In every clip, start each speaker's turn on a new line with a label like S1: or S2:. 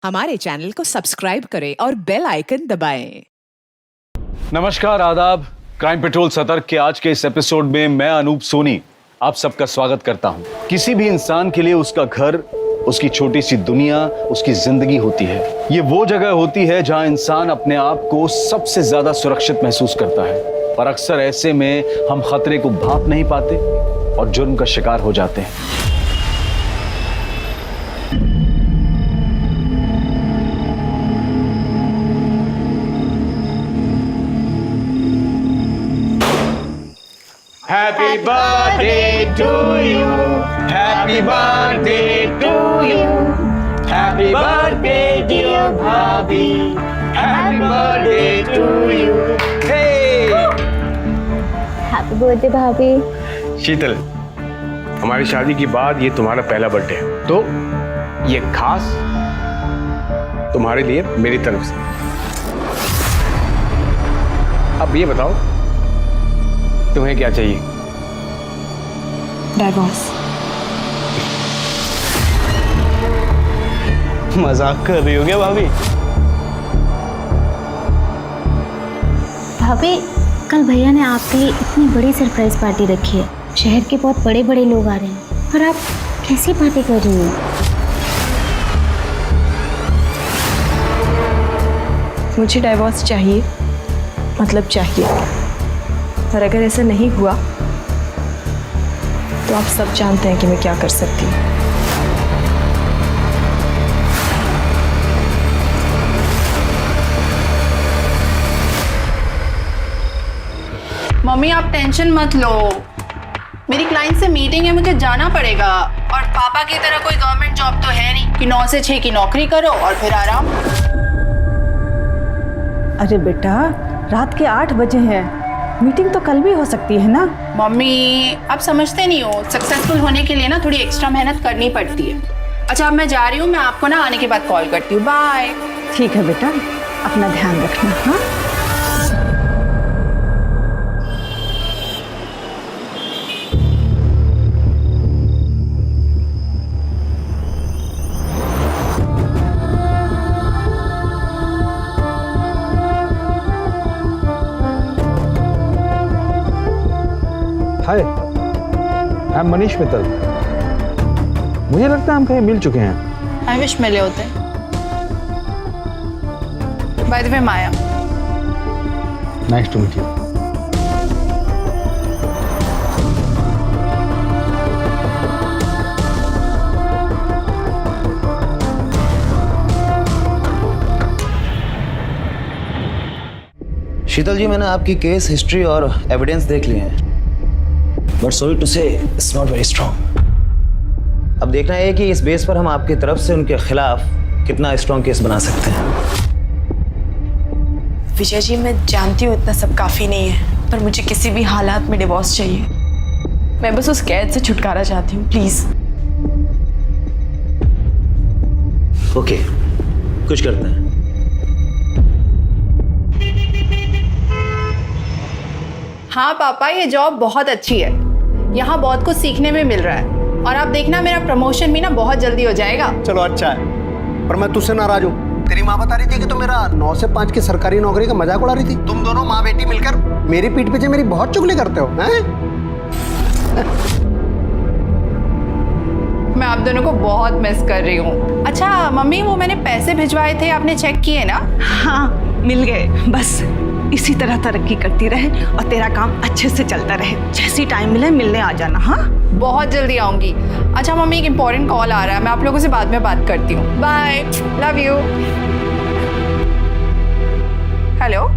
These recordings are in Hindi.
S1: हमारे चैनल को सब्सक्राइब करें और बेल आइकन दबाएं।
S2: नमस्कार, आदाब। क्राइम पेट्रोल सतर्क के आज के इस एपिसोड में मैं अनूप सोनी आप सबका स्वागत करता हूं। किसी भी इंसान के लिए उसका घर, उसकी छोटी सी दुनिया, उसकी जिंदगी होती है। ये वो जगह होती है जहां इंसान अपने आप को सबसे ज्यादा सुरक्षित महसूस करता है, पर अक्सर ऐसे में हम खतरे को भांप नहीं पाते और जुर्म का शिकार हो जाते हैं।
S3: Happy birthday to you. Happy birthday to you. Happy birthday dear Bhabhi. Happy birthday to you. Hey!
S4: Happy birthday भाभी।
S3: शीतल, हमारी शादी के बाद ये तुम्हारा पहला बर्थडे है, तो ये खास तुम्हारे लिए मेरी तरफ से। अब ये बताओ तुम्हें क्या चाहिए?
S4: डाइवोर्स।
S3: मजाक कर रही हो क्या भाभी?
S4: भाभी, कल भैया ने आपके लिए इतनी बड़ी सरप्राइज पार्टी रखी है। शहर के बहुत बड़े बड़े लोग आ रहे हैं और आप कैसी पार्टी कर रही हो?
S5: मुझे डाइवोर्स चाहिए, मतलब चाहिए। और अगर ऐसा नहीं हुआ तो आप सब जानते हैं कि मैं क्या कर सकती हूँ।
S6: मम्मी आप टेंशन मत लो, मेरी क्लाइंट से मीटिंग है, मुझे जाना पड़ेगा। और पापा की तरह कोई गवर्नमेंट जॉब तो है नहीं कि 9 से 6 की नौकरी करो और फिर आराम।
S7: अरे बेटा, रात के 8 बजे हैं, मीटिंग तो कल भी हो सकती है ना।
S6: मम्मी आप समझते नहीं हो, सक्सेसफुल होने के लिए ना थोड़ी एक्स्ट्रा मेहनत करनी पड़ती है। अच्छा अब मैं जा रही हूँ, मैं आपको ना आने के बाद कॉल करती हूँ। बाय।
S7: ठीक है बेटा, अपना ध्यान रखना। हाँ,
S8: हाय, आई एम मनीष मित्तल। मुझे लगता है हम कहीं मिल चुके हैं।
S6: आई विश मिले होते। By the way Maya.
S8: Nice to meet you.
S9: Sheetal ji, मैंने आपकी केस हिस्ट्री और एविडेंस देख लिए हैं, but sorry to say it's not very strong. अब देखना है कि इस बेस पर हम आपकी तरफ से उनके खिलाफ कितना स्ट्रॉन्ग केस बना सकते हैं।
S5: विजय जी, मैं जानती हूँ इतना सब काफ़ी नहीं है, पर मुझे किसी भी हालात में डिवोर्स चाहिए। मैं बस उस कैद से छुटकारा चाहती हूँ, प्लीज़।
S9: ओके, कुछ करते हैं।
S6: हाँ पापा, ये जॉब बहुत अच्छी है, यहाँ बहुत कुछ सीखने में मिल रहा है। और आप देखना मेरा प्रमोशन भी ना बहुत जल्दी हो जाएगा।
S10: चलो अच्छा है, पर मैं तुझसे नाराज हूँ। तेरी माँ बता रही थी कि तू मेरा 9 से 5 की सरकारी नौकरी का मजाक उड़ा रही थी। तुम दोनों माँ बेटी मिलकर मेरी पीठ पीछे मेरी बहुत चुगली करते हो, हैं?
S6: मैं आप दोनों को बहुत मिस कर रही हूँ। अच्छा मम्मी, वो मैंने पैसे भिजवाए थे, आपने चेक किए ना?
S7: हाँ मिल गए। बस इसी तरह तरक्की करती रहे और तेरा काम अच्छे से चलता रहे। जैसी टाइम मिले मिलने आ जाना। हाँ,
S6: बहुत जल्दी आऊंगी। अच्छा मम्मी, एक इम्पोर्टेंट कॉल आ रहा है, मैं आप लोगों से बाद में बात करती हूँ। Bye, love you. Hello,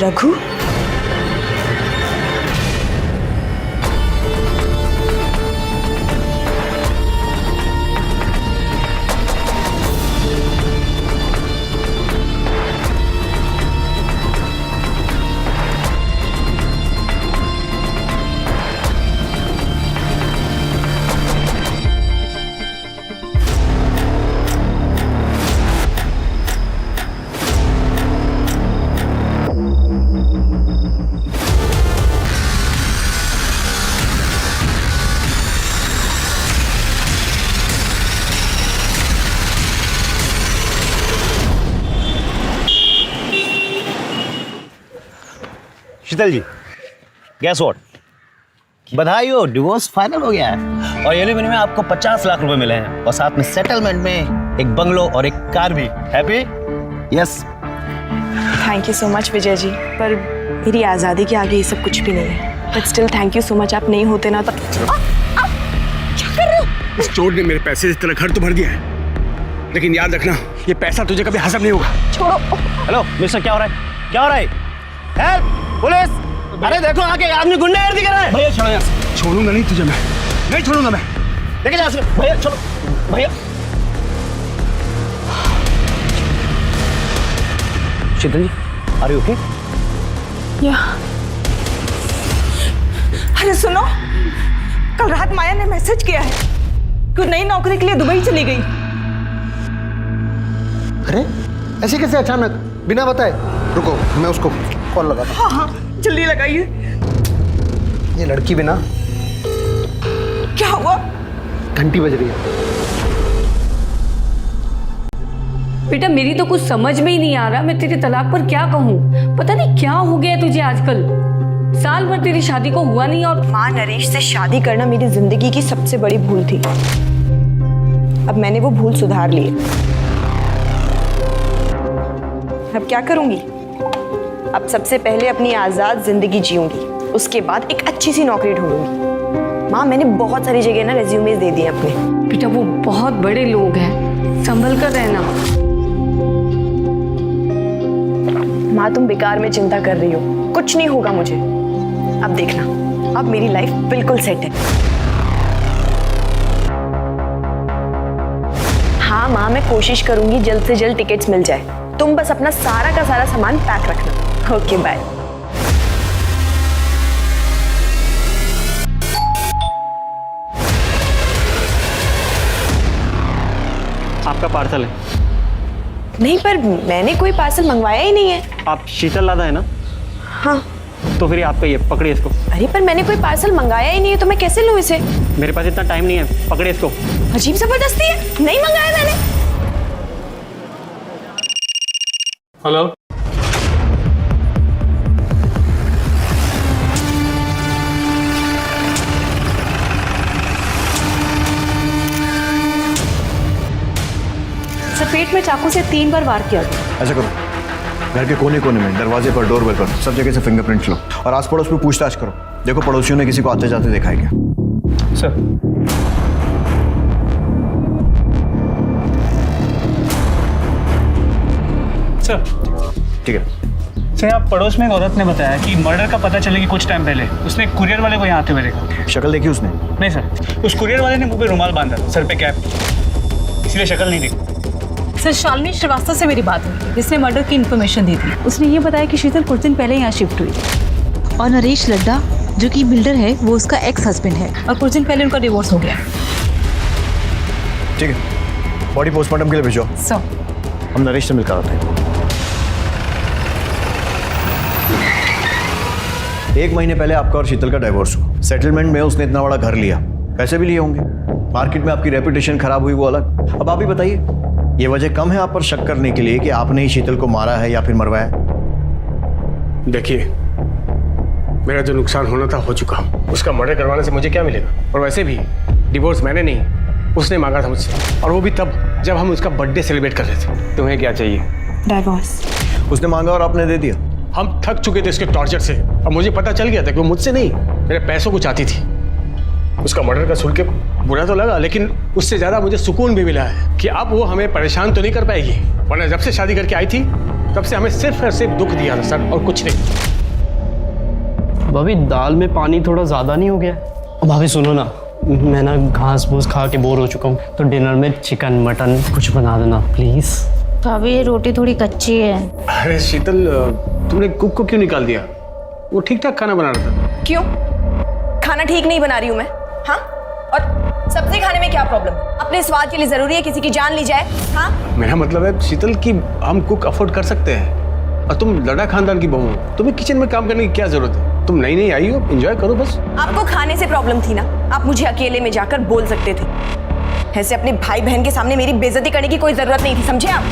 S5: Raghu,
S9: Sheetal ji, guess what, बधाई हो, डिवोर्स फाइनल हो गया है और एलिमनी में आपको 50 लाख रुपए मिले हैं और साथ में सेटलमेंट में एक बंगलो और एक कार भी। Happy? Yes.
S5: Thank you so much Vijay ji, पर मेरी आज़ादी के आगे ये सब कुछ भी नहीं है। But still thank you so much, आप नहीं होते ना तो। क्या कर रहे हो?
S3: इस चोर ने मेरे पैसे से तेरा घर तो भर दिया है, लेकिन याद रखना ये पैसा तुझे कभी हजम नहीं होगा।
S5: छोड़ो।
S9: हेलो मिस्टर, क्या हो रहा है? क्या हो रहा है? Help, police! अरे देखो आगे आदमी गुंडागर्दी कर रहा है।
S3: भैया छोड़ो यहाँ से। छोड़ूंगा नहीं तुझे, मैं नहीं छोड़ूंगा मैं।
S9: लेके जा सकते भैया, चलो भैया। शीतल जी, आर यू ओके?
S5: या
S7: अरे सुनो, कल रात माया ने मैसेज किया है कि नई नौकरी के लिए दुबई चली गई।
S10: अरे ऐसे कैसे अचानक, बिना बताए? रुको मैं उसको कॉल लगाता हूँ।
S7: हाँ, जल्दी लगाइए।
S10: ये लड़की बिना।
S7: क्या हुआ?
S10: घंटी बज रही है।
S11: बेटा मेरी तो कुछ समझ में ही नहीं आ रहा, मैं तेरे तलाक पर क्या कहूँ। पता नहीं क्या हो गया तुझे आजकल, साल भर तेरी शादी को हुआ नहीं और।
S5: माँ, नरेश से शादी करना मेरी जिंदगी की सबसे बड़ी भूल थी। अब मैंने वो भूल सुधार ली है। अब क्या करूंगी? अब सबसे पहले अपनी आज़ाद जिंदगी जीऊंगी, उसके बाद एक अच्छी सी नौकरी ढूंढूंगी। माँ, मैंने बहुत सारी जगह ना रेज्यूमेज दे दिए अपने।
S11: बेटा वो बहुत बड़े लोग हैं, संभल कर रहना।
S5: माँ, तुम बेकार में चिंता कर रही हो, कुछ नहीं होगा मुझे। अब देखना, अब मेरी लाइफ बिल्कुल सेट है। हाँ माँ, मैं कोशिश करूंगी जल्द से जल्द टिकट्स मिल जाए। तुम बस अपना सारा का सारा सामान पैक रखना। Okay bye.
S12: आपका पार्सल है।
S5: नहीं, पर मैंने कोई पार्सल मंगवाया ही नहीं है।
S12: आप शीतल लादा है ना?
S5: हाँ।
S12: तो फिर आपका ये पकड़िए इसको।
S5: अरे पर मैंने कोई पार्सल मंगाया ही नहीं है, तो मैं कैसे लूँ इसे?
S12: मेरे पास इतना टाइम नहीं है, पकड़िए इसको।
S5: अजीब जबरदस्ती है, नहीं मंगाया मैंने।
S3: हेलो,
S11: सर पेट में चाकू से 3 बार वार किया गया।
S8: ऐसा करो, घर के कोने कोने में, दरवाजे पर, डोरबेल पर, सब जगह से फिंगरप्रिंट लो और आस पड़ोस में पूछताछ करो। देखो पड़ोसियों ने किसी को आते जाते देखा है क्या?
S12: सर सर
S8: ठीक है।
S12: सर आप पड़ोस में एक औरत ने बताया कि मर्डर का पता चले कि कुछ टाइम पहले उसने एक कुरियर वाले को यहाँ आते हुए देखा।
S8: शक्ल देखी उसने?
S12: नहीं सर, उस कुरियर वाले ने मुंह पे रुमाल बांधा, सर पे कैप, इसलिए शक्ल नहीं देखी।
S11: सर शालिनी श्रीवास्तव से मेरी बात हुई, जिसने मर्डर की इन्फॉर्मेशन दी थी। उसने ये बताया कि शीतल कुछ दिन पहले यहाँ शिफ्ट हुई और नरेश लड्डा जो कि बिल्डर है वो उसका एक्स हस्बैंड है और कुछ दिन पहले उनका डिवोर्स हो गया।
S8: ठीक है, बॉडी पोस्टमार्टम के लिए भेजो।
S11: सर
S8: हम नरेश से मिलकर आते हैं। 1 महीने पहले आपका और शीतल का डाइवोर्स हुआ। सेटलमेंट में उसने इतना बड़ा घर लिया, पैसे भी लिए होंगे, मार्केट में आपकी रेपुटेशन खराब हुई वो अलग। अब आप ही बताइए, ये वजह कम है आप पर शक करने के लिए कि आपने ही शीतल को मारा है या फिर मरवाया?
S3: देखिए मेरा जो नुकसान होना था हो चुका। उसका मर्डर करवाने से मुझे क्या मिलेगा? और वैसे भी डिवोर्स मैंने नहीं, उसने मांगा था मुझसे, और वो भी तब जब हम उसका बर्थडे सेलिब्रेट कर रहे थे। तुम्हें क्या चाहिए?
S5: डाइवोर्स।
S8: उसने मांगा और आपने दे दिया।
S3: हम थक चुके थे उसके टॉर्चर से, और मुझे पता चल गया था कि वो मुझसे नहीं मेरे पैसों को चाहती थी। उसका मर्डर का सुन के बुरा तो लगा, लेकिन उससे ज़्यादा मुझे सुकून भी मिला है कि अब वो हमें परेशान तो नहीं कर पाएगी। वरना जब से शादी करके आई थी तब से हमें सिर्फ और सिर्फ दुख दिया था सर, और कुछ नहीं।
S12: भाभी दाल में पानी थोड़ा ज़्यादा नहीं हो गया? भाभी सुनो ना, मैं ना घास फूस खा के बोर हो चुका हूँ, तो डिनर में चिकन मटन कुछ बना देना प्लीज़।
S4: भाभी ये रोटी थोड़ी कच्ची है।
S3: अरे शीतल, तुमने कुक को क्यों निकाल दिया? वो ठीक ठाक खाना बना रहा था।
S5: क्यों? खाना ठीक नहीं बना रही हूँ मैं? हाँ, और सब्जी खाने में क्या प्रॉब्लम? अपने स्वाद के लिए जरूरी है किसी की जान ली जाए? हाँ,
S3: मेरा मतलब है शीतल कि हम कुक अफोर्ड कर सकते हैं, और तुम लड़ा खानदान की बहू हो, तुम्हें किचन में काम करने की क्या जरूरत है? तुम नई नई आई हो, एंजॉय करो बस।
S5: आपको खाने से प्रॉब्लम थी ना, आप मुझे अकेले में जाकर बोल सकते थे। ऐसे अपने भाई बहन के सामने मेरी बेइज्जती करने की कोई जरूरत नहीं थी, समझे आप?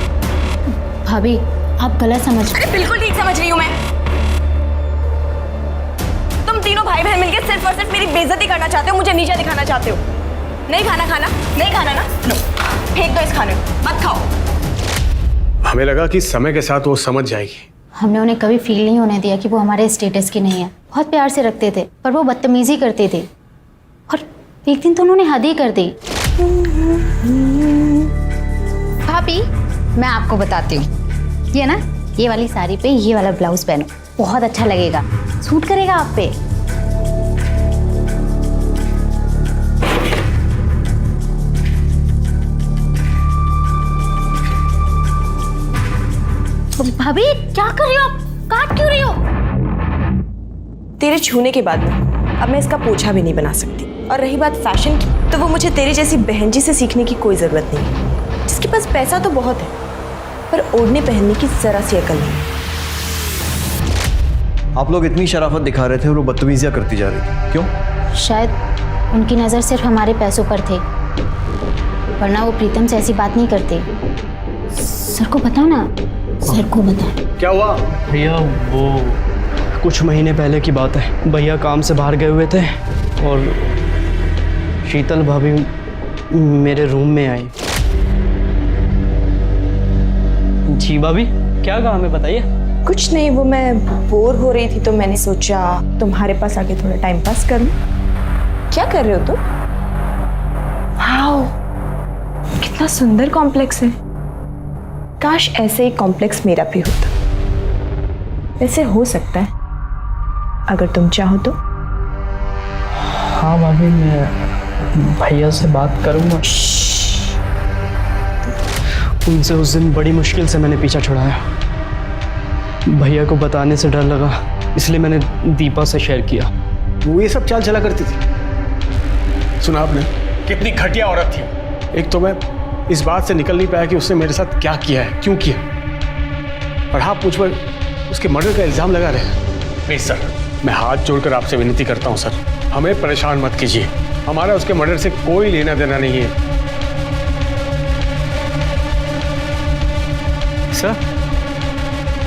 S4: भाभी आप गलत समझ।
S5: अरे बिल्कुल ठीक समझ रही हूँ मैं। सिर्फ और सिर्फ मेरी बेइज्जती करना चाहते हो, मुझे नीचे दिखाना चाहते हो। नहीं खाना ना, लो फेंक दो इस खाने को, मत खाओ।
S3: हमें लगा कि समय के साथ वो समझ जाएगी।
S4: हमने उन्हें कभी फील नहीं होने दिया कि वो हमारे स्टेटस की नहीं है। बहुत प्यार से रखते थे, पर वो बदतमीजी करते थे और एक दिन तो उन्होंने हद ही कर दी। भाभी, मैं आपको बताती हूँ, ये ना, ये वाली साड़ी पे ये वाला ब्लाउज पहनो, बहुत अच्छा लगेगा, सूट करेगा आप पे। भाभी क्या कर रही हो आप? काट क्यों रही हो?
S5: तेरे छूने के बाद में अब मैं इसका पोछा भी नहीं बना सकती। और रही बात फैशन की, तो वो मुझे तेरी जैसी बहन जी से सीखने की कोई जरूरत नहीं है, जिसके पास पैसा तो बहुत है पर ओढ़ने पहनने की जरा सी अकल नहीं।
S8: आप लोग इतनी शराफत दिखा रहे थे और वो बदतमीजियां करती जा रही थी, क्यों?
S4: शायद उनकी नज़र सिर्फ हमारे पैसों पर थे, वरना वो प्रीतम से ऐसी बात नहीं करते। सर को बताओ ना, सर को बताओ।
S3: क्या हुआ?
S12: भैया वो कुछ महीने पहले की बात है। भैया काम से बाहर गए हुए थे और शीतल भाभी मेरे रूम में आई। जी भाभी, क्या काम है बताइए।
S5: कुछ नहीं, वो मैं बोर हो रही थी तो मैंने सोचा तुम्हारे पास आके थोड़ा टाइम पास कर लूं। क्या कर रहे हो तुम? वाओ, कितना सुंदर कॉम्प्लेक्स है। काश ऐसे ही कॉम्प्लेक्स मेरा भी होता। वैसे हो सकता है अगर तुम चाहो तो।
S12: हाँ भाभी, मैं भैया से बात करूँगा। उनसे उस दिन बड़ी मुश्किल से मैंने पीछा छुड़ाया। भैया को बताने से डर लगा, इसलिए मैंने दीपा से शेयर किया।
S3: वो ये सब चाल चला करती थी। सुना आपने कितनी घटिया औरत थी। एक तो मैं इस बात से निकल नहीं पाया कि उसने मेरे साथ क्या किया है, क्यों किया, और आप मुझ पर उसके मर्डर का इल्जाम लगा रहे हैं। प्लीज सर, मैं हाथ जोड़कर आपसे विनती करता हूं सर, हमें परेशान मत कीजिए। हमारा उसके मर्डर से कोई लेना देना नहीं है।
S13: सर,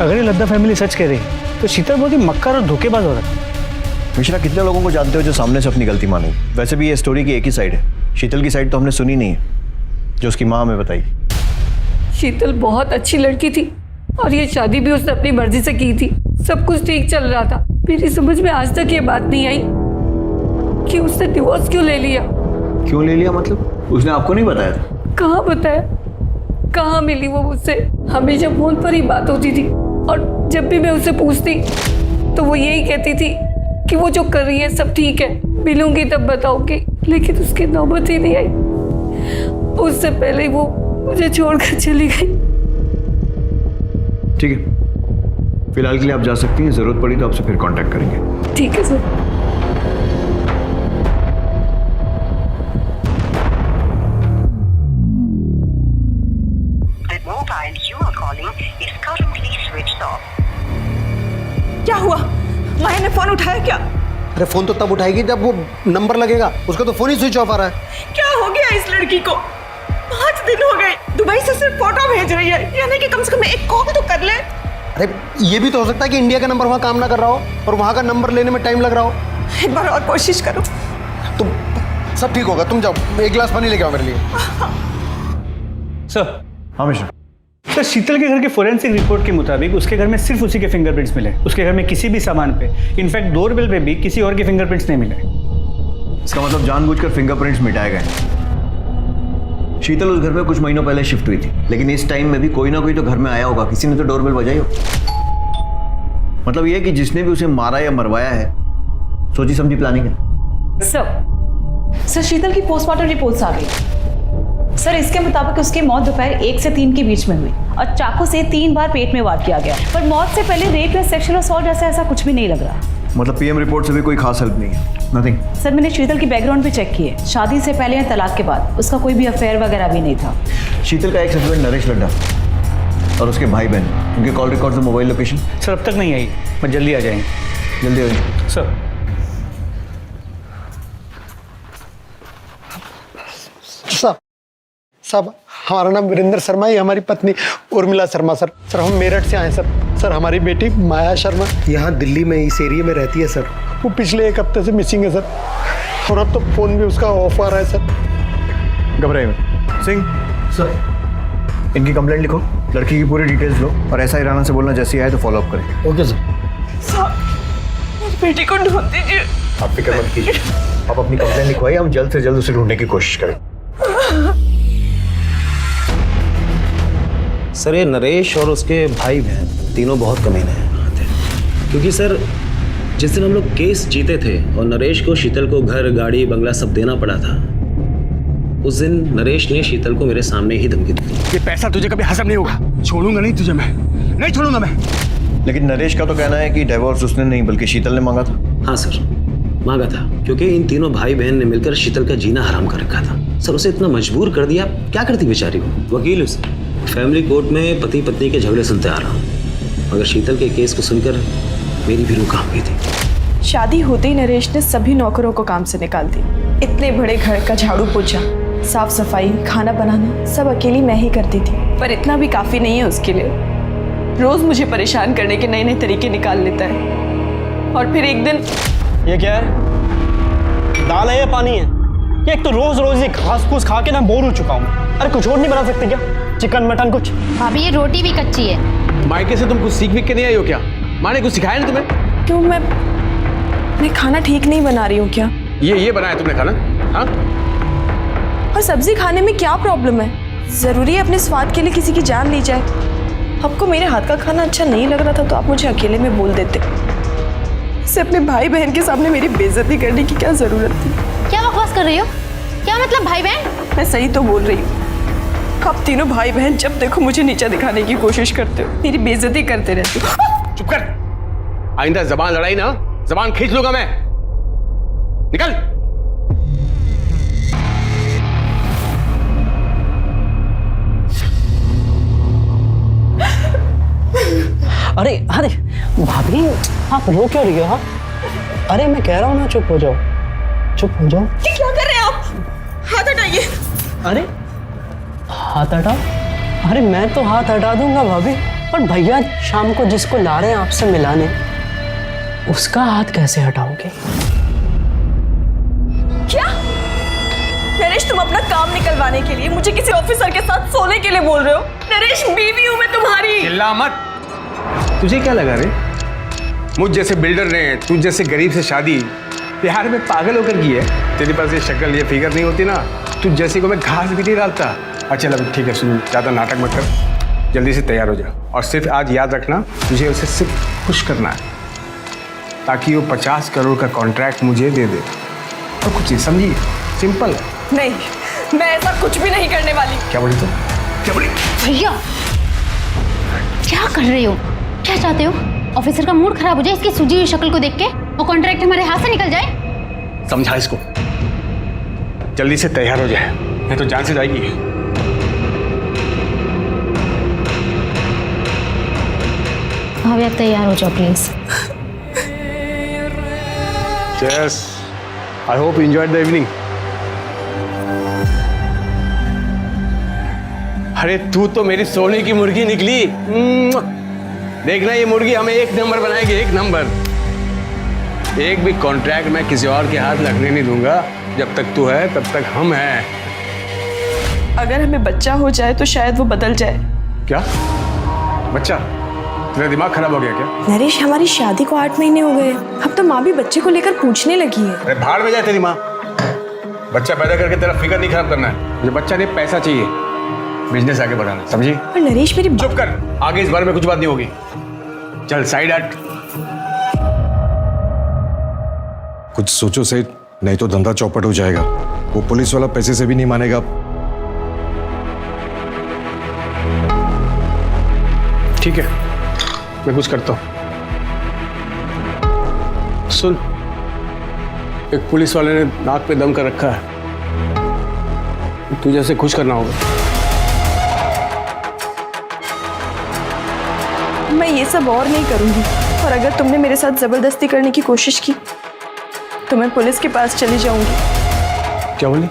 S13: अगर ये लद्दा फैमिली सच कह रही है तो शीतल बहुत ही मक्कार और धोखेबाज औरत है।
S8: मिश्रा, कितने लोगों को जानते हो जो सामने से अपनी गलती मानेगी? वैसे भी ये स्टोरी की एक ही साइड है। शीतल की साइड तो हमने सुनी नहीं है, जो उसकी माँ हमें बताई।
S14: शीतल बहुत अच्छी लड़की थी और ये शादी भी उसने अपनी मर्जी से की थी। सब कुछ ठीक चल रहा था। मेरी समझ में आज तक ये बात नहीं आई कि उसने डिवोर्स क्यों ले लिया।
S8: क्यों ले लिया मतलब? उसने आपको नहीं बताया था?
S14: कहाँ बताया, कहाँ मिली वो मुझसे। हमेशा फोन पर ही बात होती थी और जब भी मैं उससे पूछती तो वो यही कहती थी कि वो जो कर रही है सब ठीक है, मिलूंगी तब बताऊंगी। लेकिन उसकी नौबत ही नहीं आई। उससे पहले वो मुझे छोड़कर चली गई।
S8: ठीक है, फिलहाल के लिए आप जा सकती हैं। जरूरत पड़ी तो आपसे फिर कांटेक्ट करेंगे।
S14: ठीक है सर।
S7: क्या हुआ? माया ने फोन उठाया क्या?
S10: अरे फोन तो तब उठाएगी जब वो नंबर लगेगा। उसका तो फोन ही स्विच ऑफ आ रहा है।
S7: क्या हो गया इस लड़की को? 5 दिन हो गए, दुबई से सिर्फ फोटो भेज रही है, यानी कि कम से कम एक कॉल तो कर ले।
S10: अरे ये भी तो हो सकता है कि इंडिया का नंबर वहाँ काम ना कर रहा हो और वहाँ का नंबर लेने में टाइम लग रहा हो।
S7: एक बार और कोशिश करो।
S10: तुम सब ठीक होगा, तुम जाओ, एक गिलास पानी लेके आओ मेरे लिए।
S13: सर।
S8: हाँ मिश्रा।
S13: सर, शीतल के घर के फोरेंसिक रिपोर्ट के मुताबिक उसके घर में सिर्फ उसी के फिंगरप्रिंट्स मिले। उसके घर में किसी भी सामान पे, इनफैक्ट डोरबेल पे भी किसी और के फिंगरप्रिंट्स नहीं मिले।
S8: इसका मतलब जानबूझकर फिंगरप्रिंट्स मिटाए गए। शीतल उस घर में कुछ महीनों पहले शिफ्ट हुई थी, लेकिन इस टाइम में भी कोई ना कोई तो घर में आया होगा। किसी ने तो डोरबेल बजाई हो। मतलब ये कि जिसने भी उसे मारा या मरवाया है, सोची समझी प्लानिंग है।
S11: सर, शीतल की पोस्टमार्टम रिपोर्ट्स आ गई। सर, इसके मुताबिक उसकी मौत दोपहर 1 से 3 के बीच में हुई और चाकू से 3 बार पेट में वार किया गया। पर मौत से पहले रेप या सेक्सुअल असॉल्ट जैसा ऐसा कुछ भी नहीं लग रहा।
S8: मतलब पीएम रिपोर्ट से भी कोई खास हेल्प नहीं है? नथिंग।
S11: सर, मैंने शीतल की बैकग्राउंड भी चेक की है। शादी से पहले या तलाक के बाद उसका कोई भी अफेयर वगैरह भी नहीं था।
S8: शीतल का एक हस्बैंड नरेश लड्डा और उसके भाई बहन, उनके कॉल रिकॉर्ड और मोबाइल लोकेशन?
S13: सर, अब तक नहीं आई, मैं जल्दी आ जाएंगे।
S8: जल्दी आ जाएंगे
S13: सर।
S10: साहब हमारा नाम वीरेंद्र शर्मा है, हमारी पत्नी उर्मिला शर्मा सर। सर हम मेरठ से आए सर। सर हमारी बेटी माया शर्मा यहाँ दिल्ली में इस एरिया में रहती है सर। वो पिछले 1 हफ्ते से मिसिंग है सर, और अब तो फोन भी उसका ऑफ आ रहा है सर।
S8: घबराइए मत। सिंह सर, इनकी कंप्लेंट लिखो, लड़की की पूरी डिटेल्स लो और ऐसा ही राना से बोलना जैसे ही आए तो फॉलो अप करें।
S10: Okay sir.
S7: मेरी बेटी को ढूंढ दीजिए।
S8: आप फिक्र मत कीजिए, आप अपनी कंप्लेंट लिखवाइए, हम जल्द से जल्द उसे ढूंढने की कोशिश करें।
S9: सर ये नरेश और उसके भाई बहन तीनों बहुत कमीने हैं, क्योंकि सर जिस दिन हम लोग केस जीते थे और नरेश को शीतल को घर गाड़ी बंगला सब देना पड़ा था, उस दिन नरेश ने शीतल को मेरे सामने ही धमकी दी।
S3: ये पैसा तुझे कभी हजम नहीं होगा, छोड़ूंगा नहीं तुझे, मैं नहीं छोड़ूंगा मैं।
S8: लेकिन नरेश का तो कहना है कि डिवोर्स उसने नहीं बल्कि शीतल ने मांगा था।
S9: हाँ सर, मांगा था, क्योंकि इन तीनों भाई बहन ने मिलकर शीतल का जीना हराम कर रखा था। सर उसे इतना मजबूर कर दिया, क्या करती बेचारी वो। वकील उसे फैमिली कोर्ट में पति पत्नी के झगड़े सुनते आ रहा हूँ, मगर शीतल के केस को सुनकर मेरी भी रूह कांप गई थी।
S5: शादी होते ही नरेश ने सभी नौकरों को काम से निकाल दिया। इतने बड़े घर का झाड़ू पोछा, साफ सफाई, खाना बनाना सब अकेली मैं ही करती थी। पर इतना भी काफी नहीं है उसके लिए। रोज मुझे परेशान करने के नए नए तरीके निकाल लेता है। और फिर एक दिन,
S12: ये क्या है? दाल है या पानी है? ये एक तो रोज रोज ये घास फूस खा के ना बोर हो चुका हूँ। अरे कुछ और नहीं बना सकते क्या? चिकन मटन कुछ?
S4: भाभी ये रोटी भी कच्ची है।
S3: मायके से तुम कुछ सीख के नहीं आई हो क्या? माँ ने कुछ सिखाया नहीं तुम्हें?
S5: क्यों मैं खाना ठीक नहीं बना रही हूँ क्या?
S3: ये बनाया तुमने खाना? हाँ?
S5: और सब्जी खाने में क्या प्रॉब्लम है? जरूरी है अपने स्वाद के लिए किसी की जान ली जाए? आपको मेरे हाथ का खाना अच्छा नहीं लग रहा था तो आप मुझे अकेले में बोल देते। इसे अपने भाई बहन के सामने मेरी बेइज्जती करने की क्या जरूरत थी?
S4: क्या बकवास कर रही हो? क्या मतलब भाई बहन?
S5: मैं सही तो बोल रही हूँ। आप तीनों भाई बहन जब देखो मुझे नीचा दिखाने की कोशिश करते हो, मेरी बेइज्जती करते रहते हो।
S3: चुप कर, आइंदा जबान लड़ाई ना, जबान खींच लूंगा मैं। निकल।
S12: अरे अरे भाभी, आप रो क्यों रही हो? हाँ, अरे मैं कह रहा हूँ ना, चुप हो जाओ, चुप हो जाओ।
S5: ये क्या कर रहे हैं आप? हाथ हटाइए।
S12: अरे हाथ हटाओ? अरे मैं तो हाथ हटा दूंगा भाभी, पर भैया शाम को जिसको ला रहे हैं आपसे मिलाने, उसका हाथ कैसे हटाओगे?
S5: क्या नरेश, तुम अपना काम निकलवाने के लिए मुझे किसी ऑफिसर के साथ सोने के लिए बोल रहे हो? नरेश, बीवी हूं मैं तुम्हारी।
S3: चिल्ला मत। तुझे क्या लगा रे? मुझ जैसे बिल्डर ने तुझ जैसे गरीब से शादी प्यार में पागल होकर की है? तेरे पास ये शक्ल ये फिगर नहीं होती ना, तुझ जैसे को मैं घास भी नहीं डालता। अच्छा चल ठीक है, सुन, ज़्यादा नाटक मत कर, जल्दी से तैयार हो जा। और सिर्फ आज याद रखना, तुझे उसे सिर्फ खुश करना है ताकि वो 50 करोड़ का कॉन्ट्रैक्ट मुझे दे दे। और कुछ नहीं, समझिए, सिंपल।
S5: नहीं, मैं ऐसा कुछ भी नहीं करने वाली।
S3: क्या बोली तुम? क्या बोली?
S4: भैया क्या कर रहे हो? क्या चाहते हो? ऑफिसर का मूड खराब हो जाए इसकी सूजी हुई शक्ल को देख के, और कॉन्ट्रैक्ट हमारे हाथ से निकल जाए?
S3: समझा इसको, जल्दी से तैयार हो जाए, नहीं तो जान से जाएगी।
S4: भाभी आप तैयार हो जाओ please.
S3: Yes, I hope you enjoyed the evening. अरे तू तो मेरी सोने की मुर्गी निकली। देखना ये मुर्गी हमें 1 नंबर बनाएगी, 1 नंबर। एक भी कॉन्ट्रैक्ट मैं किसी और के हाथ लगने नहीं दूंगा। जब तक तू है तब तक हम हैं।
S5: अगर हमें बच्चा हो जाए तो शायद वो बदल जाए।
S3: क्या बच्चा? तेरा दिमाग खराब हो गया क्या?
S5: नरेश, हमारी शादी को 8 महीने हो गए, अब तो माँ भी बच्चे को लेकर पूछने लगी है।
S3: अरे भाड़ में जाए तेरी माँ। बच्चा पैदा करके तेरा फिगर नहीं खराब करना है। मुझे बच्चा नहीं, पैसा चाहिए, बिजनेस आगे बढ़ाना, समझी?
S5: पर नरेश मेरी
S3: चुप कर, आगे इस बारे में कुछ बात नहीं होगी। चल साइड हट।
S15: कुछ सोचो सही, नहीं तो धंधा चौपट हो जाएगा। वो पुलिस वाला पैसे से भी नहीं मानेगा।
S3: ठीक है, मैं कुछ करता हूं। सुन, एक पुलिस वाले ने नाक पे दम कर रखा है, तुझे उसे खुश करना होगा।
S5: मैं ये सब और नहीं करूंगी, और अगर तुमने मेरे साथ जबरदस्ती करने की कोशिश की तो मैं पुलिस के पास चली जाऊंगी।
S3: क्या बोली?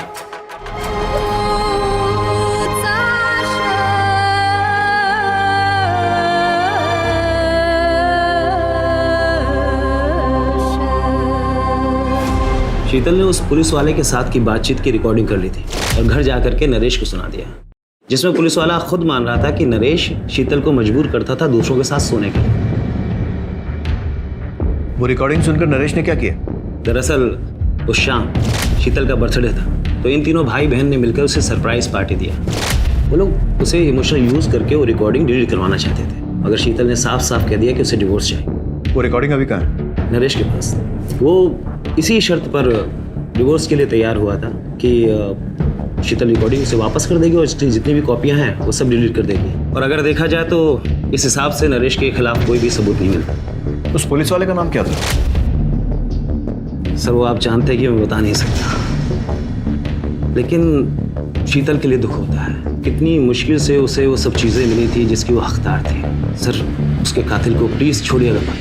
S9: शीतल ने उस पुलिस वाले के साथ की बातचीत की रिकॉर्डिंग कर ली थी और घर जाकर के नरेश को सुना दिया, जिसमें पुलिस वाला खुद मान रहा था कि नरेश शीतल को मजबूर करता था दूसरों के साथ सोने के लिए।
S8: वो रिकॉर्डिंग सुनकर नरेश ने क्या किया?
S9: दरअसल उस शाम शीतल का बर्थडे था, तो इन तीनों भाई बहन ने मिलकर उसे सरप्राइज पार्टी दिया। वो लोग उसे इमोशनल यूज करके वो रिकॉर्डिंग डिलीट करवाना चाहते थे, मगर शीतल ने साफ साफ कह दिया कि उसे डिवोर्स चाहिए।
S8: वो रिकॉर्डिंग अभी कहाँ है?
S9: नरेश के पास। वो इसी शर्त पर डिवोर्स के लिए तैयार हुआ था कि शीतल रिकॉर्डिंग उसे वापस कर देगी और इसकी जितनी भी कॉपियां हैं वो सब डिलीट कर देगी। और अगर देखा जाए तो इस हिसाब से नरेश के खिलाफ कोई भी सबूत नहीं मिलता।
S8: उस पुलिस वाले का नाम क्या था?
S9: सर वो आप जानते हैं कि मैं बता नहीं सकता, लेकिन शीतल के लिए दुख होता है। कितनी मुश्किल से उसे वो सब चीज़ें मिली थी जिसकी वो हकदार थी। सर उसके कातिल को प्लीज़ छोड़िएगा मत।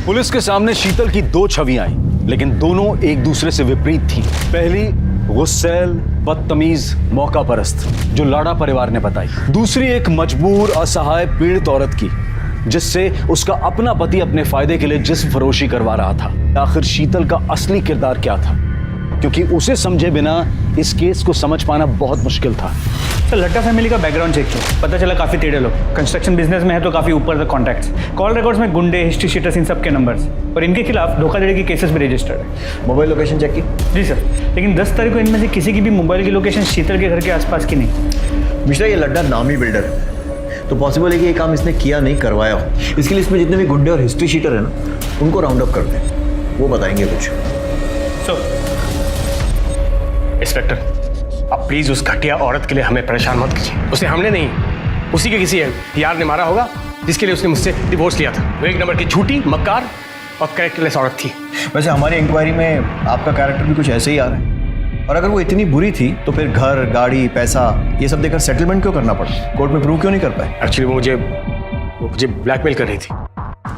S2: पुलिस के सामने शीतल की दो छवियां आई, लेकिन दोनों एक दूसरे से विपरीत थी। पहली गुस्सैल, बदतमीज, मौका परस्त जो लाड़ा परिवार ने बताई। दूसरी एक मजबूर, असहाय, पीड़ित औरत की, जिससे उसका अपना पति अपने फायदे के लिए जिस्म फरोशी करवा रहा था। आखिर शीतल का असली किरदार क्या था? क्योंकि उसे समझे बिना इस केस को समझ पाना बहुत मुश्किल था।
S13: सर लट्टा फैमिली का बैकग्राउंड चेक किया, पता चला काफी टेढ़े लोग, कंस्ट्रक्शन बिजनेस में है तो काफी ऊपर तक कॉन्टैक्ट्स, कॉल रिकॉर्ड्स में गुंडे, हिस्ट्री शीटर्स, इन सब के नंबर्स, और इनके खिलाफ धोखाधड़ी की केसेस भी रजिस्टर्ड है।
S8: मोबाइल लोकेशन चेक की?
S13: जी सर, लेकिन 10 तारीख को इनमें से किसी की भी मोबाइल की लोकेशन शीतल के घर के आसपास की नहीं।
S8: मिश्रा, ये लड्डा नामी बिल्डर है, तो पॉसिबल है कि ये काम इसने किया नहीं, करवाया हो। इसके लिए इसमें जितने भी गुंडे और हिस्ट्री शीटर है ना, उनको राउंड अप करते हैं, वो बताएंगे कुछ।
S3: इंस्पेक्टर, अब प्लीज उस घटिया औरत के लिए हमें परेशान मत कीजिए। उसे हमने नहीं, उसी के किसी यार ने मारा होगा, जिसके लिए उसने मुझसे डिवोर्स लिया था। वो एक नंबर की झूठी, मक्कार और कैरेक्टरलेस औरत थी।
S8: वैसे हमारी इंक्वायरी में आपका कैरेक्टर भी कुछ ऐसे ही आ रहा है, और अगर वो इतनी बुरी थी तो फिर घर, गाड़ी, पैसा ये सब देकर सेटलमेंट क्यों करना पड़ा? कोर्ट में प्रूव क्यों नहीं कर पाए?
S3: एक्चुअली वो मुझे ब्लैकमेल कर रही थी,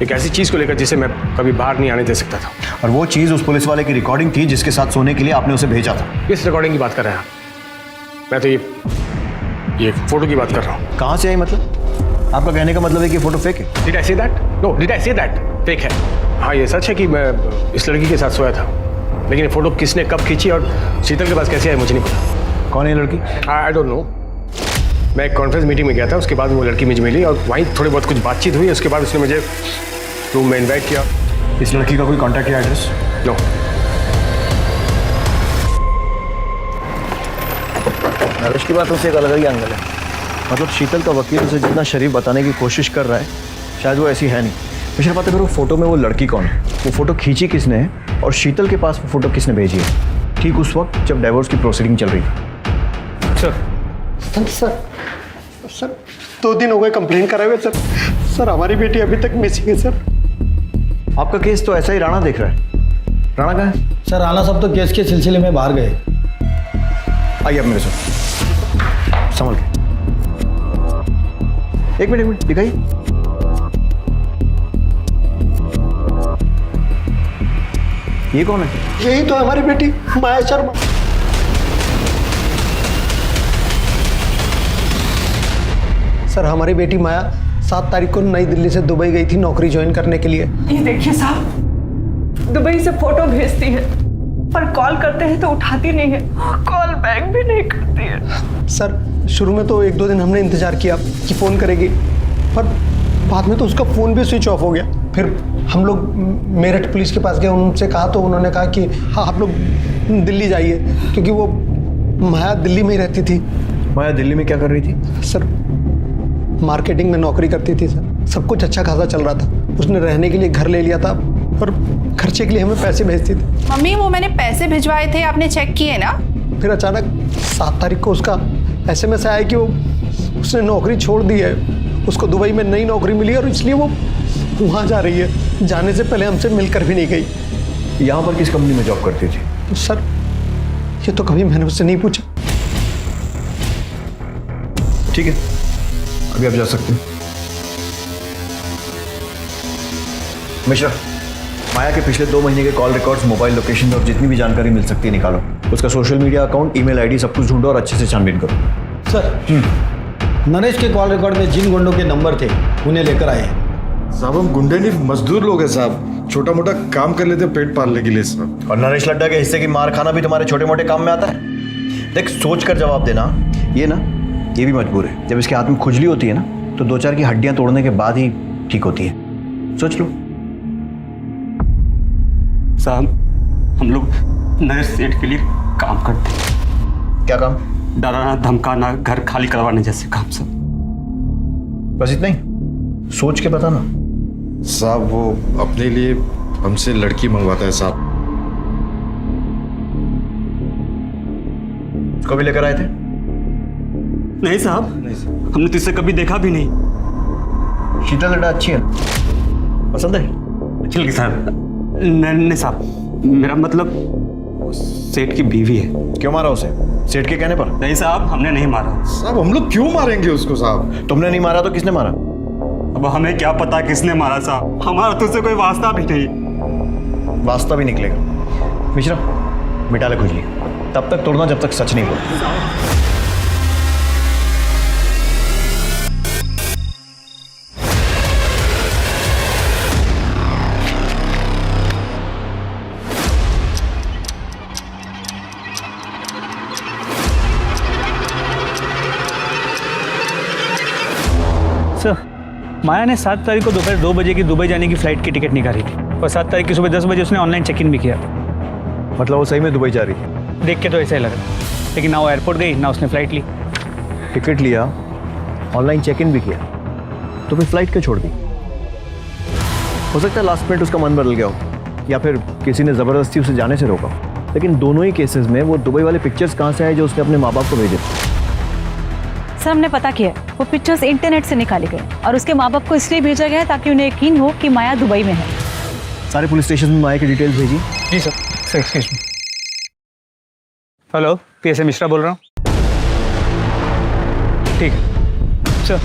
S3: एक ऐसी चीज को लेकर जिसे मैं कभी बाहर नहीं आने दे सकता था।
S8: और वो चीज उस पुलिस वाले की रिकॉर्डिंग थी जिसके साथ सोने के लिए आपने उसे भेजा था।
S3: किस रिकॉर्डिंग की बात कर रहे हैं आप? मैं तो ये फोटो की बात कर रहा हूँ।
S8: कहाँ से आई मतलब? आपका कहने का मतलब है कि फोटो फेक है?
S3: Did I say that? No, did I say that? Fake है। हाँ ये सच है कि मैं इस लड़की के साथ सोया था, लेकिन ये फोटो किसने कब खींची और शीतल के पास कैसे आई मुझे नहीं पता।
S8: कौन है लड़की?
S3: I don't know. मैं एक कॉन्फ्रेंस मीटिंग में गया था, उसके बाद वो लड़की मुझे मिली और वहीं थोड़ी बहुत कुछ बातचीत हुई। उसके बाद उसने मुझे रूम में इन्वाइट किया।
S8: इस लड़की का कोई कॉन्टैक्ट या एड्रेस?
S3: नो।
S8: नरेश की बातों से एक अलग ही एंगल है। मतलब शीतल का वकील उसे जितना शरीफ बताने की कोशिश कर रहा है, शायद वो ऐसी है नहीं। मिश्रा, बात करो फोटो में वो लड़की कौन है, वो फोटो खींची किसने है, और शीतल के पास वो फोटो किसने भेजी है, ठीक उस वक्त जब डिवोर्स की प्रोसीडिंग चल रही थी।
S10: सर 2 दिन हो गए कंप्लेन कराए हुए सर। सर हमारी बेटी अभी तक मिसिंग है सर।
S8: आपका केस तो ऐसा ही राणा देख रहा है। राणा कहाँ है?
S16: सर राणा साहब तो केस के सिलसिले में बाहर गए।
S8: आइए अब मेरे साथ, संभल के। एक मिनट दिखाइए। ये कौन है?
S10: यही तो हमारी बेटी माया शर्मा। सर हमारी बेटी माया 7 तारीख को नई दिल्ली से दुबई गई थी नौकरी ज्वाइन करने के लिए।
S7: ये देखिए साहब, दुबई से फोटो भेजती है, पर कॉल करते हैं तो उठाती नहीं है, कॉल बैक भी नहीं करती है।
S10: सर शुरू में तो 1-2 दिन हमने इंतजार किया कि फ़ोन करेगी, पर बाद में तो उसका फ़ोन भी स्विच ऑफ हो गया। फिर हम लोग मेरठ पुलिस के पास गए, उनसे कहा तो उन्होंने कहा कि हाँ आप लोग दिल्ली जाइए, क्योंकि वो माया दिल्ली में ही रहती थी।
S8: माया दिल्ली में क्या कर रही थी?
S10: सर मार्केटिंग में नौकरी करती थी सर, सब कुछ अच्छा खासा चल रहा था। उसने रहने के लिए घर ले लिया था और खर्चे के लिए हमें पैसे भेजती थी।
S6: मम्मी वो मैंने पैसे भिजवाए थे, आपने चेक किए ना?
S10: फिर अचानक 7 तारीख को उसका SMS आया कि वो उसने नौकरी छोड़ दी है, उसको दुबई में नई नौकरी मिली और इसलिए वो वहाँ जा रही है। जाने से पहले हमसे मिलकर भी नहीं गई।
S8: यहाँ पर किस कंपनी में जॉब करती थी?
S10: तो सर ये तो कभी मैंने उससे नहीं पूछा।
S8: ठीक है, अभी आप जा सकते हैं। मिश्रा, माया के पिछले 2 महीने के कॉल रिकॉर्ड्स, मोबाइल लोकेशन और जितनी भी जानकारी मिल सकती है निकालो। उसका social media account, email ID सब कुछ ढूंढो और अच्छे से छानबीन करो।
S16: सर नरेश के कॉल रिकॉर्ड में जिन गुंडों के नंबर थे उन्हें लेकर आए।
S15: साहब हम गुंडे नहीं, मजदूर लोग हैं साहब, छोटा मोटा काम कर लेते पेट पालने के लिए सर।
S8: और नरेश लड्डा के हिस्से की मार खाना भी तुम्हारे छोटे मोटे काम में आता है? देख सोच कर जवाब देना। ये भी मजबूर है। जब इसके हाथ में खुजली होती है ना तो 2-4 की हड्डियां तोड़ने के बाद ही ठीक होती है। सोच लो।
S12: साहब हम लोग नए सेठ के लिए काम करते हैं।
S8: क्या काम?
S12: डराना धमकाना, घर खाली करवाने जैसे काम सब।
S8: बस इतना ही? सोच के बताना।
S15: साहब वो अपने लिए हमसे लड़की मंगवाता है साहब।
S8: उसको भी लेकर आए थे?
S12: नहीं साहब, हमने तो इसे कभी देखा भी नहीं।
S8: शीतल लड्डा अच्छी है, पसंद है?
S12: चल साहब। नहीं साहब, मेरा मतलब सेठ की बीवी है।
S8: क्यों मारा उसे? सेठ के कहने पर?
S12: नहीं साहब, हमने नहीं मारा।
S15: साहब हम लोग क्यों मारेंगे उसको साहब?
S8: तुमने नहीं मारा तो किसने मारा?
S12: अब हमें क्या पता किसने मारा साहब, हमारा तुझसे कोई वास्ता भी नहीं।
S8: वास्ता भी निकलेगा। मिश्रा मिटा ले खुजली, तब तक तोड़ना जब तक सच नहीं बोल।
S13: सर, माया ने 7 तारीख को दोपहर 2 बजे की दुबई जाने की फ्लाइट की टिकट निकाली थी और 7 तारीख की सुबह 10 बजे उसने ऑनलाइन चेक इन भी किया।
S8: मतलब वो सही में दुबई जा रही थी?
S13: देख के तो ऐसा ही लग रहा, लेकिन ना वो एयरपोर्ट गई ना उसने फ्लाइट ली।
S8: टिकट लिया, ऑनलाइन चेक इन भी किया, तो फिर फ्लाइट क्यों छोड़ दी? हो सकता है लास्ट मिनट उसका मन बदल गया हो, या फिर किसी ने ज़बरदस्ती उसे जाने से रोका। लेकिन दोनों ही केसेस में वो दुबई वाले पिक्चर्स कहाँ से आए जो उसने अपने माँ बाप को भेजे?
S11: सर हमने पता किया, वो पिक्चर्स इंटरनेट से निकाले गए और उसके माँ बाप को इसलिए भेजा गया ताकि उन्हें यकीन हो कि माया दुबई में है।
S8: सारे पुलिस स्टेशन में माया की डिटेल्स भेजी?
S13: जी sir. Excuse me. Hello, PSA Mishra बोल रहा हूँ। ठीक है सर,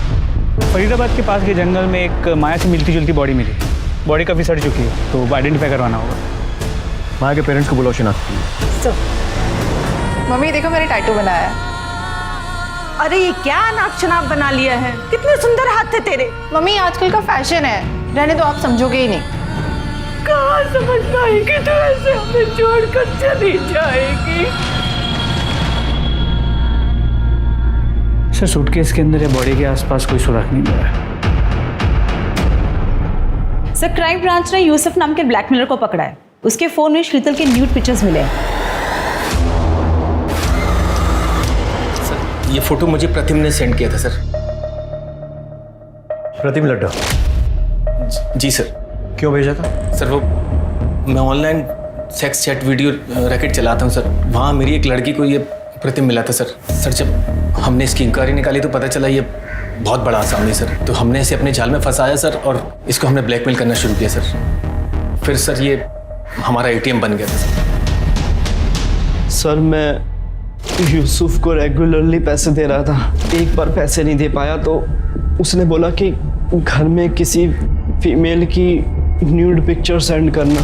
S13: फरीदाबाद के पास के जंगल में एक माया से मिलती जुलती बॉडी मिली। बॉडी काफ़ी सड़ चुकी है, तो आइडेंटिफाई करवाना होगा।
S8: माया के पेरेंट्स को बुलाओ, शिनाख्त कीजिए।
S6: सर मम्मी देखो मैंने टैटू बनाया है।
S7: अरे ये क्या नाक शनाक बना लिया है, कितने सुंदर हाथ थे तेरे।
S6: मम्मी आजकल का फैशन है, रहने तो आप समझोगे ही नहीं।
S7: कहाँ समझ पाएगी तो ऐसे हमें छोड़कर चली जाएगी।
S13: सर सूटकेस के अंदर या बॉडी के आसपास कोई सुराग नहीं मिला है।
S11: सर क्राइम ब्रांच ने यूसुफ नाम के ब्लैकमेलर को पकड़ा है। उसके फोन में शीतल के न्यूड पिक्चर्स मिले हैं।
S3: ये फोटो मुझे प्रतिम ने सेंड किया था सर।
S8: प्रतिम लड्डा?
S3: जी सर।
S8: क्यों भेजा था?
S3: सर वो मैं online sex chat video racket चलाता हूँ सर, वहाँ मेरी एक लड़की को ये प्रतिम मिला था सर। सर जब हमने इसकी इंक्वायरी निकाली तो पता चला ये बहुत बड़ा आसामी सर, तो हमने इसे अपने जाल में फंसाया सर और इसको हमने ब्लैकमेल करना शुरू किया सर। फिर सर ये हमारा ATM बन गया था सर।
S12: सर मैं यूसुफ को रेगुलरली पैसे दे रहा था, एक बार पैसे नहीं दे पाया तो उसने बोला कि घर में किसी फीमेल की न्यूड पिक्चर सेंड करना।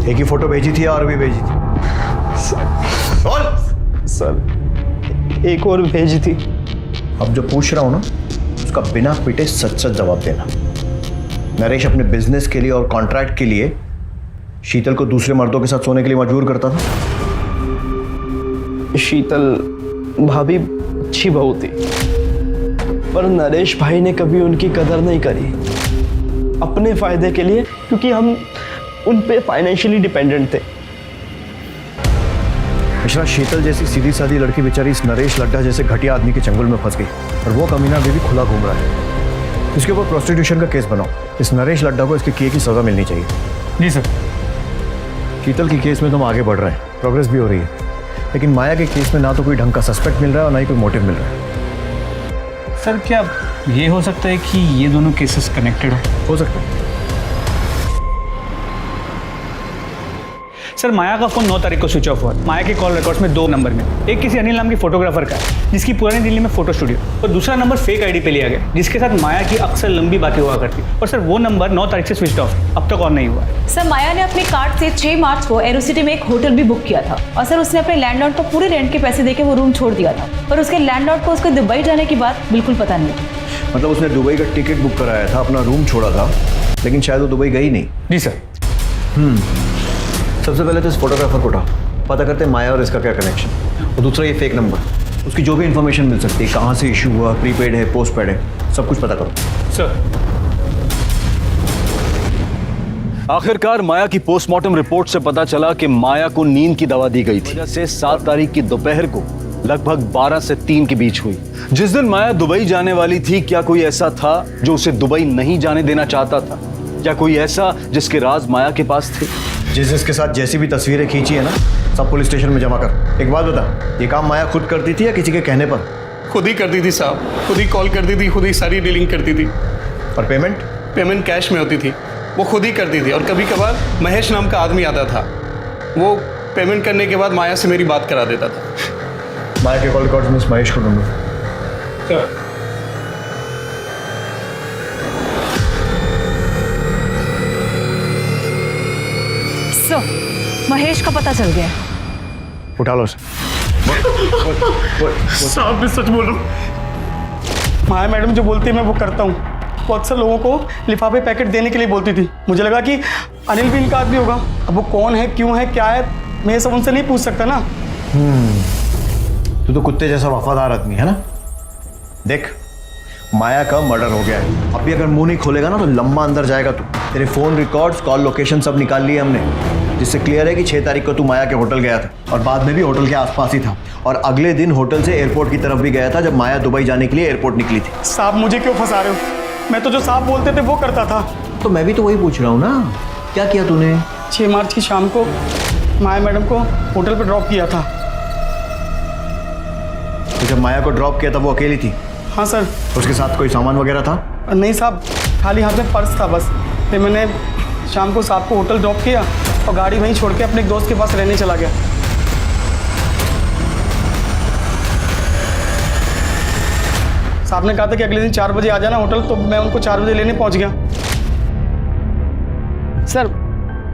S8: एक ही फोटो भेजी थी और भी भेजी थी?
S12: सर एक और भेजी थी।
S8: अब जो पूछ रहा हूं ना उसका बिना पिटे सच सच जवाब देना। नरेश अपने बिजनेस के लिए और कॉन्ट्रैक्ट के लिए शीतल को दूसरे मर्दों के साथ सोने के लिए मजबूर करता था?
S12: शीतल भाभी अच्छी बहू थी, पर नरेश भाई ने कभी उनकी कदर नहीं करी अपने फायदे के लिए, क्योंकि हम उन पे फाइनेंशियली डिपेंडेंट थे।
S8: मिश्रा, शीतल जैसी सीधी सादी लड़की बेचारी इस नरेश लड्डा जैसे घटिया आदमी के चंगुल में फंस गई और वो कमीना अभी भी खुला घूम रहा है। इसके ऊपर प्रोस्टिट्यूशन का केस बनाओ। इस नरेश लड्डा को इसके किए की सजा मिलनी चाहिए।
S13: जी सर।
S8: शीतल की केस में तो हम आगे बढ़ रहे हैं, प्रोग्रेस भी हो रही है, लेकिन माया के केस में ना तो कोई ढंग का सस्पेक्ट मिल रहा है और ना ही कोई मोटिव मिल रहा है।
S13: सर क्या ये हो सकता है कि ये दोनों केसेस कनेक्टेड
S8: हो सकता है?
S13: सर माया का फोन 9 तारीख को स्विच ऑफ हुआ। माया के कॉल रिकॉर्ड्स में 2 नंबर में, एक किसी अनिल नाम के फोटोग्राफर का है जिसकी पुरानी दिल्ली में फोटो स्टूडियो, और दूसरा नंबर फेक आईडी पे लिया गया जिसके साथ माया की अक्सर लंबी बातें हुआ करती, और सर वो नंबर 9 तारीख से स्विच ऑफ, अब तक ऑन नहीं हुआ है।
S11: सर माया ने अपने कार्ड से 6 मार्च को एरोसिटी में एक होटल भी बुक किया था और सर उसने अपने लैंडलॉर्ड को पूरे रेंट के पैसे देके वो रूम छोड़ दिया था, पर उसके लैंडलॉर्ड को उसको दुबई जाने की बात बिल्कुल पता नहीं।
S8: मतलब उसने दुबई का टिकट बुक कराया था, अपना रूम छोड़ा था लेकिन शायद वो दुबई गई नहीं।
S13: जी सर।
S8: सबसे पहले तो इस फोटोग्राफर को उठाओ, पता करते हैं माया और इसका क्या कनेक्शन, और दूसरा ये फेक नंबर, उसकी जो भी इंफॉर्मेशन मिल सकती है, कहाँ से इशू हुआ, प्रीपेड है, पोस्टपेड है, सब कुछ पता करो।
S13: सर।
S2: आखिरकार माया की पोस्टमार्टम रिपोर्ट से पता चला कि माया को नींद की दवा दी गई थी, वजह से 7 तारीख की दोपहर को लगभग 12 से 3 के बीच हुई। जिस दिन माया दुबई जाने वाली थी, क्या कोई ऐसा था जो उसे दुबई नहीं जाने देना चाहता था? क्या कोई ऐसा जिसके राज माया के पास थे?
S8: जिसके साथ जैसी भी तस्वीरें खींची है ना, सब पुलिस स्टेशन में जमा कर। एक बात बता, ये काम माया खुद करती थी या किसी के कहने पर?
S3: खुद ही करती थी साहब, खुद ही कॉल करती थी, खुद ही सारी डीलिंग करती थी।
S8: और पेमेंट?
S3: पेमेंट कैश में होती थी, वो खुद ही करती थी। और कभी कभार महेश नाम का आदमी आता था, वो पेमेंट करने के बाद माया से मेरी बात करा देता था।
S8: माया के कॉल रिकॉर्ड्स में इस महेश को ढूंढो।
S11: सर, महेश का पता चल गया।
S8: उठा लो उसे।
S3: साहब मैं सच बोल रहा हूँ,
S10: माया मैडम जो बोलती है मैं वो करता हूँ। वो अक्सर लोगों को लिफाफे पैकेट देने के लिए बोलती थी। मुझे लगा कि अनिल भी इनका आदमी होगा। अब वो कौन है, क्यों है, क्या है, मैं ये सब उनसे नहीं पूछ सकता ना।
S8: तू तो कुत्ते जैसा वफादार आदमी है ना। देख, माया का मर्डर हो गया है, अभी अगर मुंह नहीं खोलेगा ना तो लंबा अंदर जाएगा तू। तेरे फोन रिकॉर्ड्स, कॉल लोकेशन सब निकाल लिए हमने, जिससे क्लियर है कि 6 तारीख को तू माया के होटल गया था और बाद में भी होटल के आसपास ही था, और अगले दिन होटल से एयरपोर्ट की तरफ भी गया था जब माया दुबई जाने के लिए एयरपोर्ट निकली थी।
S10: साहब मुझे क्यों फंसा रहे हो? मैं तो जो साहब बोलते थे वो करता था।
S8: तो मैं भी तो वही पूछ रहा हूँ ना, क्या किया तूने?
S10: 6 मार्च की शाम को माया मैडम को होटल पर ड्रॉप किया था।
S8: तो जब माया को ड्रॉप किया था वो अकेली थी?
S10: हाँ सर।
S8: उसके साथ कोई सामान वगैरह था?
S10: नहीं साहब, खाली हाथ में पर्स था बस। फिर मैंने शाम को साहब को होटल ड्रॉप किया और गाड़ी वहीं छोड़ के अपने एक दोस्त के पास रहने चला गया। साहब ने कहा था कि अगले दिन 4 बजे आ जाना होटल, तो मैं उनको 4 बजे लेने पहुंच गया। सर,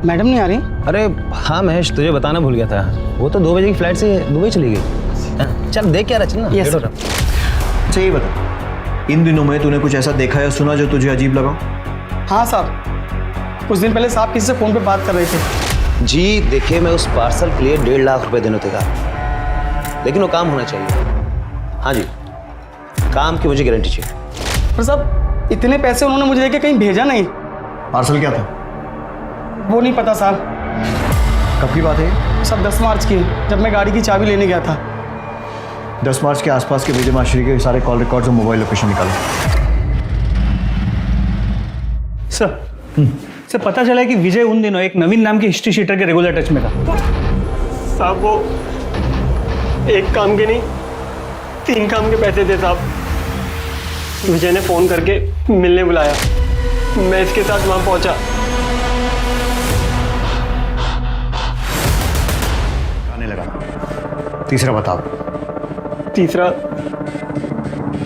S10: मैडम नहीं आ रही?
S9: अरे हाँ महेश, तुझे बताना भूल गया था, वो तो 2 बजे की फ्लाइट से दुबई चली गई। चल देख क्या रहा, चल ना।
S10: Yes sir.
S8: अच्छा ये बता, इन दिनों में तूने कुछ ऐसा देखा या सुना जो तुझे अजीब लगा?
S10: हाँ साहब, कुछ दिन पहले साहब किसी से फ़ोन पे बात कर रहे थे।
S9: जी देखिए, मैं उस पार्सल के लिए 1.5 लाख रुपए देने थे, लेकिन वो काम होना चाहिए। हाँ जी, काम की मुझे गारंटी चाहिए।
S10: पर साहब इतने पैसे उन्होंने मुझे देके कहीं भेजा नहीं।
S8: पार्सल क्या था?
S10: वो नहीं पता साहब।
S8: कब की बात है?
S10: सब 10 मार्च की, जब मैं गाड़ी की चाबी लेने गया था।
S8: 10 मार्च के आसपास के विजय माशरी के सारे कॉल रिकॉर्ड्स और मोबाइल लोकेशन निकालो।
S13: सर, सर पता चला है कि विजय उन दिनों एक नवीन नाम के हिस्ट्री शीटर के रेगुलर टच में था।
S10: साहब वो एक काम के नहीं 3 काम के पैसे थे साहब। विजय ने फ़ोन करके मिलने बुलाया, मैं इसके साथ वहाँ पहुँचा।
S8: आने लगा। तीसरा बताओ।
S10: तीसरा,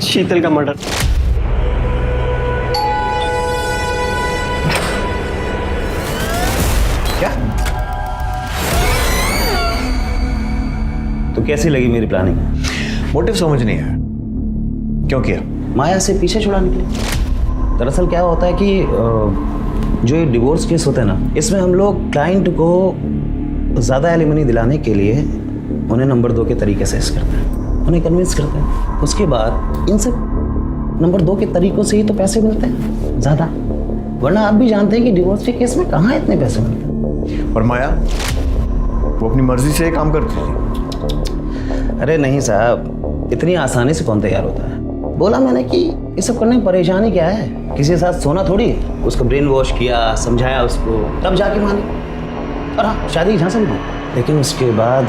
S10: शीतल का मर्डर।
S8: क्या?
S9: तो कैसी लगी मेरी प्लानिंग?
S8: मोटिव समझ नहीं है, क्यों किया?
S9: माया से पीछे छुड़ाने के लिए। दरअसल क्या होता है कि जो ये डिवोर्स केस होता है ना, इसमें हम लोग क्लाइंट को ज़्यादा एलिमनी दिलाने के लिए उन्हें नंबर 2 के तरीके से करते हैं, उन्हें कन्विंस करते हैं। उसके बाद इन सब नंबर 2 के तरीकों से ही तो पैसे मिलते हैं ज़्यादा, वरना आप भी जानते हैं कि डिवोर्स के केस में कहाँ इतने पैसे मिलते हैं।
S8: और माया वो अपनी मर्जी से काम करती थी?
S9: अरे नहीं साहब, इतनी आसानी से कौन तैयार होता है। बोला मैंने कि ये सब करने में परेशानी क्या है, किसी के साथ सोना थोड़ी। उसको ब्रेन वॉश किया, समझाया उसको, तब जाके मानी। और हाँ, शादी की झांसा भी दी। लेकिन उसके बाद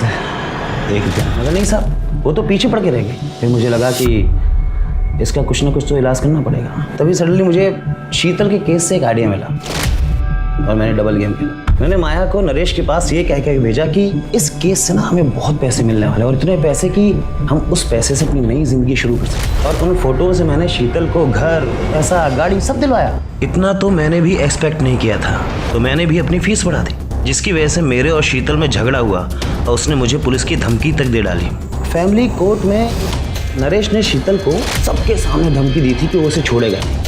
S9: एक दिन मगर नहीं साहब, वो तो पीछे पड़ के रह गई। फिर मुझे लगा कि इसका कुछ ना कुछ तो इलाज करना पड़ेगा। तभी सडनली मुझे शीतल के केस से एक आइडिया मिला और मैंने डबल गेम खेला। मैंने माया को नरेश के पास ये कह के भेजा कि इस केस से ना हमें बहुत पैसे मिलने वाले हैं, और इतने पैसे कि हम उस पैसे से अपनी नई जिंदगी शुरू कर सकते। और उन फोटो से मैंने शीतल को घर, पैसा, गाड़ी सब दिलवाया। इतना तो मैंने भी एक्सपेक्ट नहीं किया था, तो मैंने भी अपनी फीस बढ़ा दी, जिसकी वजह से मेरे और शीतल में झगड़ा हुआ और उसने मुझे पुलिस की धमकी तक दे डाली। फैमिली कोर्ट में नरेश ने शीतल को सबके सामने धमकी दी थी कि वो उसे छोड़ेगा नहीं।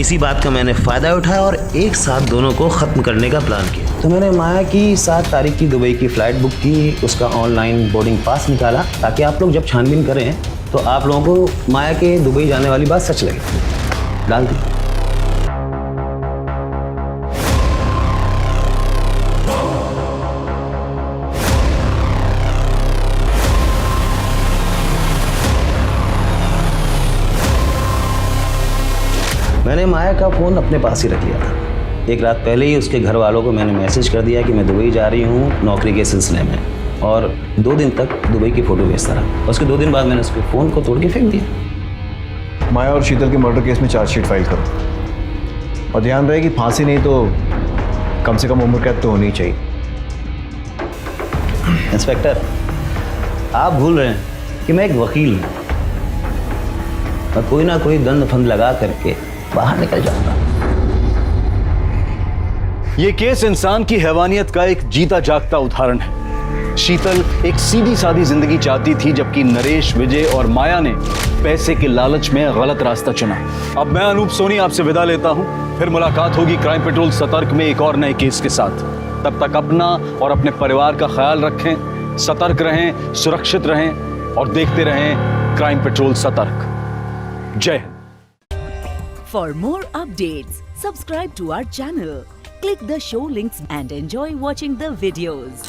S9: इसी बात का मैंने फ़ायदा उठाया और एक साथ दोनों को ख़त्म करने का प्लान किया। तो मैंने माया की 7 तारीख की दुबई की फ़्लाइट बुक की, उसका ऑनलाइन बोर्डिंग पास निकाला ताकि आप लोग जब छानबीन करें तो आप लोगों को माया के दुबई जाने वाली बात सच लगे। डाल दी। मैंने माया का फ़ोन अपने पास ही रख लिया था। एक रात पहले ही उसके घर वालों को मैंने मैसेज कर दिया कि मैं दुबई जा रही हूँ नौकरी के सिलसिले में, और 2 दिन तक दुबई की फ़ोटो भेजता रहा। उसके 2 दिन बाद मैंने उसके फ़ोन को तोड़ के फेंक दिया।
S8: माया और शीतल के मर्डर केस में चार्जशीट फाइल करो, और ध्यान रहे कि फांसी नहीं तो कम से कम उम्र कैद तो होनी चाहिए।
S9: इंस्पेक्टर, आप भूल रहे हैं कि मैं एक वकील हूँ और कोई ना कोई दंड फंद लगा करके बाहर निकल जाऊंगा।
S2: ये केस इंसान की हैवानियत का एक जीता जागता उदाहरण है। शीतल एक सीधी सादी जिंदगी चाहती थी, जबकि नरेश, विजय और माया ने पैसे के लालच में गलत रास्ता चुना। अब मैं अनूप सोनी आपसे विदा लेता हूं। फिर मुलाकात होगी क्राइम पेट्रोल सतर्क में एक और नए केस के साथ। तब तक अपना और अपने परिवार का ख्याल रखें, सतर्क रहें, सुरक्षित रहें और देखते रहें क्राइम पेट्रोल सतर्क। जय Hind.
S1: For more updates, subscribe to our channel, click the show links and enjoy watching the videos.